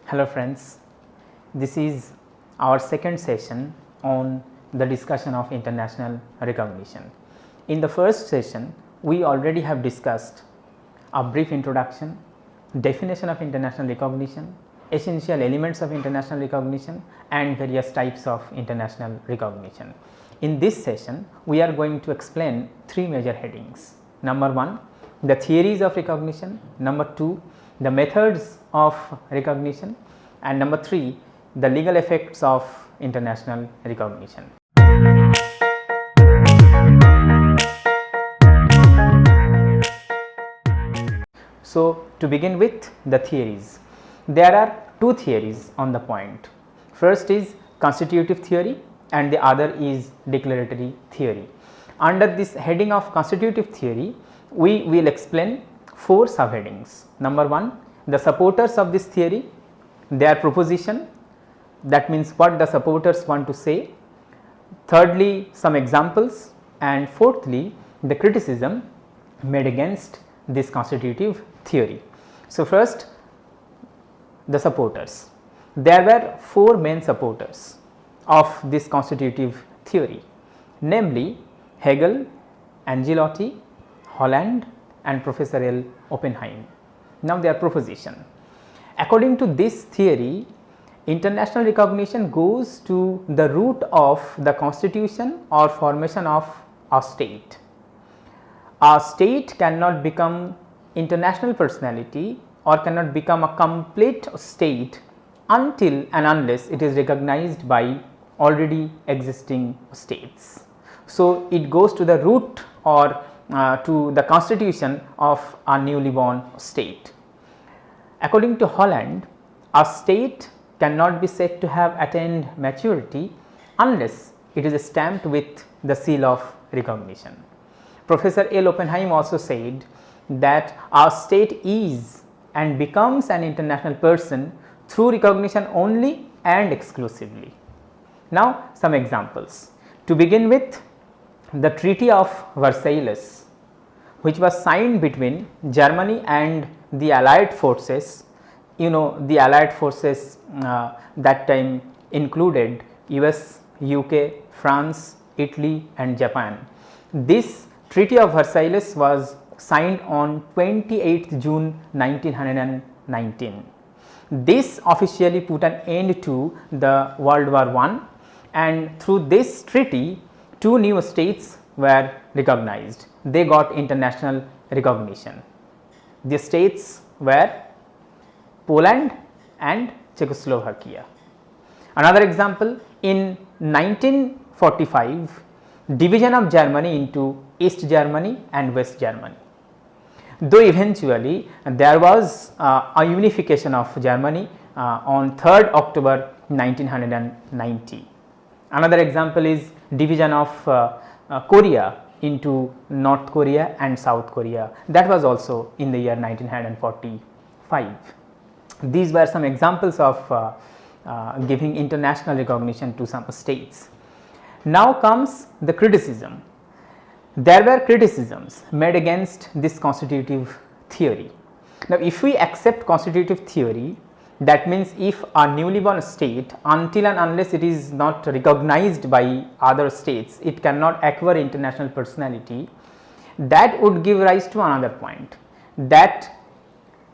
Hello friends, this is our second session on the discussion of international recognition. In the first session, we already have discussed a brief introduction, definition of international recognition, essential elements of international recognition and various types of international recognition. In this session, we are going to explain three major headings. Number 1, the theories of recognition. Number 2, the methods of recognition, and number 3, the legal effects of international recognition. So, to begin with the theories, there are two theories on the point. First is constitutive theory and the other is declaratory theory. Under this heading of constitutive theory, we will explain four subheadings. Number 1, the supporters of this theory, their proposition, that means what the supporters want to say. Thirdly, some examples, and fourthly, the criticism made against this constitutive theory. So, first the supporters. There were four main supporters of this constitutive theory, namely Hegel, Angelotti, Holland and Professor L. Oppenheim. Now, their proposition. According to this theory, international recognition goes to the root of the constitution or formation of a state. A state cannot become international personality or cannot become a complete state until and unless it is recognized by already existing states. So, it goes to the root or to the constitution of a newly born state. According to Holland, a state cannot be said to have attained maturity unless it is stamped with the seal of recognition. Professor L. Oppenheim also said that a state is and becomes an international person through recognition only and exclusively. Now, some examples. To begin with, the Treaty of Versailles, which was signed between Germany and the Allied forces. You know, the Allied forces that time included US, UK, France, Italy and Japan. This Treaty of Versailles was signed on 28th June 1919. This officially put an end to the World War I, and through this treaty, two new states were recognized. They got international recognition. The states were Poland and Czechoslovakia. Another example, in 1945, division of Germany into East Germany and West Germany. Though eventually there was a unification of Germany on 3rd October 1990. Another example is division of Korea into North Korea and South Korea. That was also in the year 1945. These were some examples of giving international recognition to some states. Now comes the criticism. There were criticisms made against this constitutive theory. Now, if we accept constitutive theory, that means if a newly born state, until and unless it is not recognized by other states, it cannot acquire international personality. That would give rise to another point, that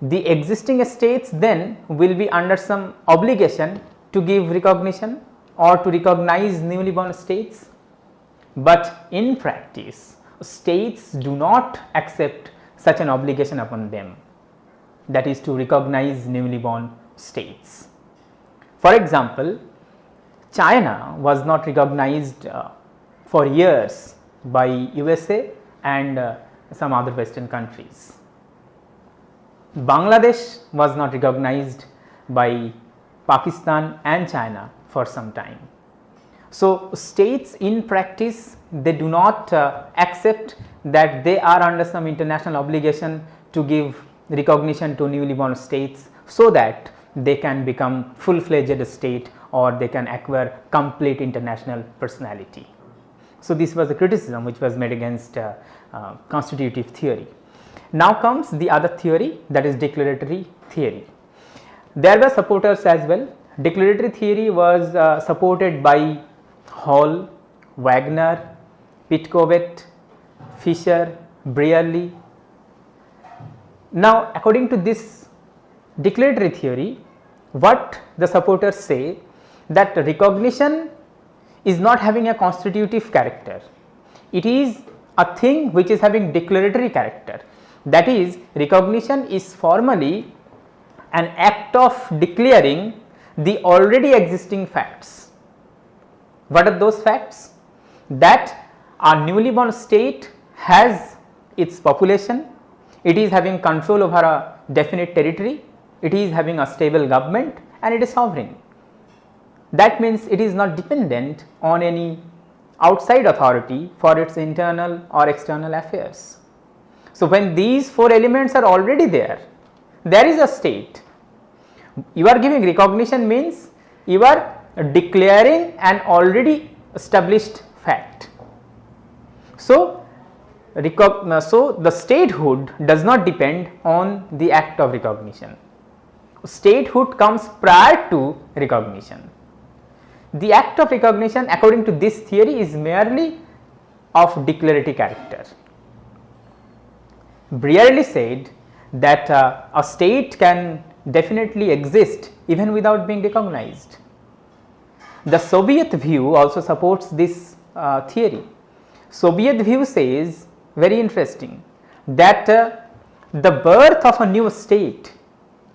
the existing states then will be under some obligation to give recognition or to recognize newly born states. But in practice, states do not accept such an obligation upon them, that is to recognize newly born states. For example, China was not recognized for years by USA and some other Western countries. Bangladesh was not recognized by Pakistan and China for some time. So, states in practice, they do not accept that they are under some international obligation to give recognition to newly born states, so that they can become full-fledged state or they can acquire complete international personality. So, this was the criticism which was made against constitutive theory. Now comes the other theory, that is declaratory theory. There were supporters as well. Declaratory theory was supported by Hall, Wagner, Pitkovet, Fisher, Brearley. Now, according to this declaratory theory, what the supporters say, that recognition is not having a constitutive character. It is a thing which is having declaratory character. That is, recognition is formally an act of declaring the already existing facts. What are those facts? That a newly born state has its population, it is having control over a definite territory, it is having a stable government, and it is sovereign. That means it is not dependent on any outside authority for its internal or external affairs. So, when these four elements are already there is a state. You are giving recognition means you are declaring an already established fact. So, the statehood does not depend on the act of recognition. Statehood comes prior to recognition. The act of recognition, according to this theory, is merely of declaratory character. Brearley said that a state can definitely exist even without being recognized. The Soviet view also supports this theory. Soviet view says, very interesting, that the birth of a new state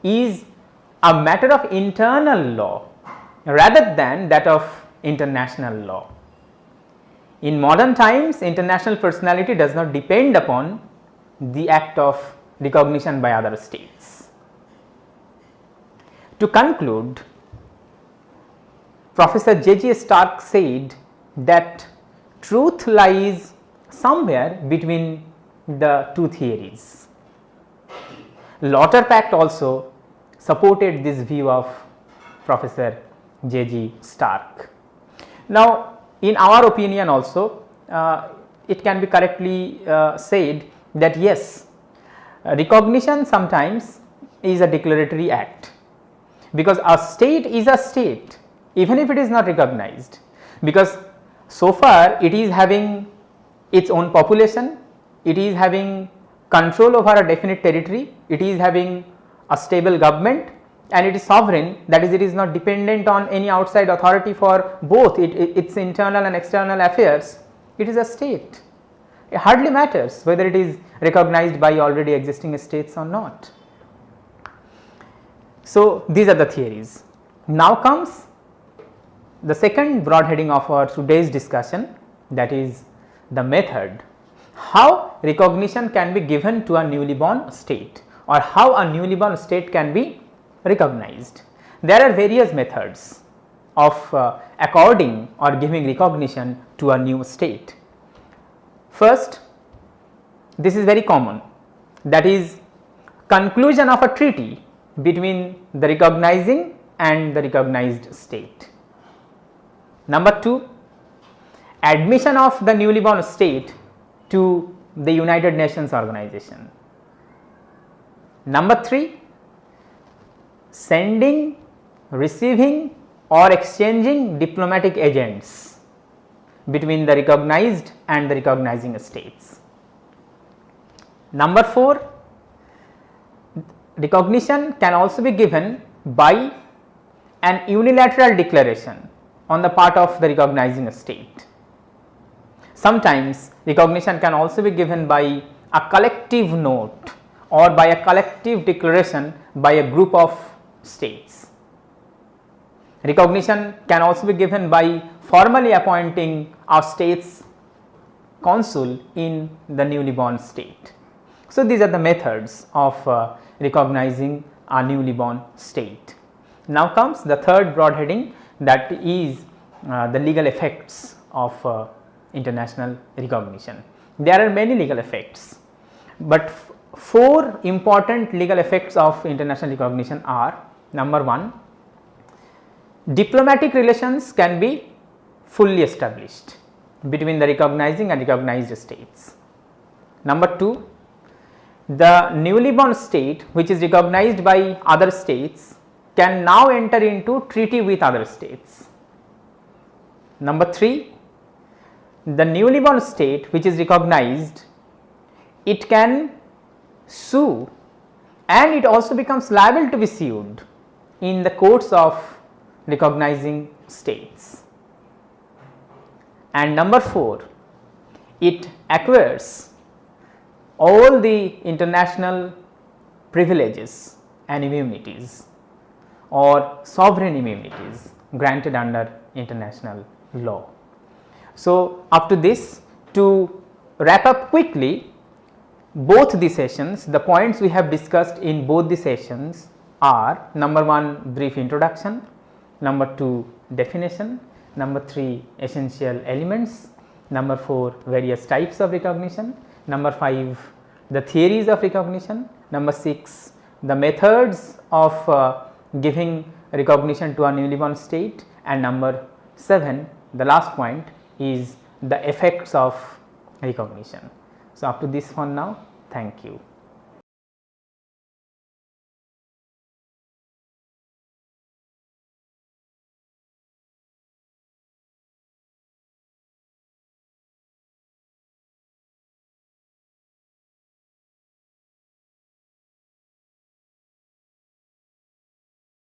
is a matter of internal law rather than that of international law. In modern times, international personality does not depend upon the act of recognition by other states. To conclude, Professor J.G. Stark said that truth lies somewhere between the two theories. Lauterpact also supported this view of Professor J.G. Stark. Now, in our opinion also, it can be correctly said that yes, recognition sometimes is a declaratory act, because a state is a state even if it is not recognized, because so far it is having its own population, it is having control over a definite territory, it is having a stable government, and it is sovereign, that is, it is not dependent on any outside authority for both its internal and external affairs. It is a state. It hardly matters whether it is recognized by already existing states or not. So, these are the theories. Now comes the second broad heading of our today's discussion, that is the method. How recognition can be given to a newly born state, or how a newly born state can be recognized. There are various methods of according or giving recognition to a new state. First, this is very common, that is conclusion of a treaty between the recognizing and the recognized state. Number 2, admission of the newly born state to the United Nations organization. Number 3, sending, receiving or exchanging diplomatic agents between the recognized and the recognizing states. Number 4, recognition can also be given by an unilateral declaration on the part of the recognizing state. Sometimes recognition can also be given by a collective note or by a collective declaration by a group of states. Recognition can also be given by formally appointing a state's consul in the newly born state. So, these are the methods of recognizing a newly born state. Now comes the third broad heading, that is the legal effects of international recognition. There are many legal effects, but 4 important legal effects of international recognition are: number 1, diplomatic relations can be fully established between the recognizing and recognized states. Number 2, the newly born state which is recognized by other states can now enter into treaty with other states. Number 3, the newly born state which is recognized, it can sue and it also becomes liable to be sued in the courts of recognizing states. And number 4, it acquires all the international privileges and immunities or sovereign immunities granted under international law. So, up to this, to wrap up quickly both the sessions, the points we have discussed in both the sessions are: number 1, brief introduction; number 2, definition; number 3, essential elements; number 4, various types of recognition; number 5, the theories of recognition; number 6, the methods of giving recognition to a newly born state; and number 7, the last point, is the effects of recognition. So, up to this one now, thank you.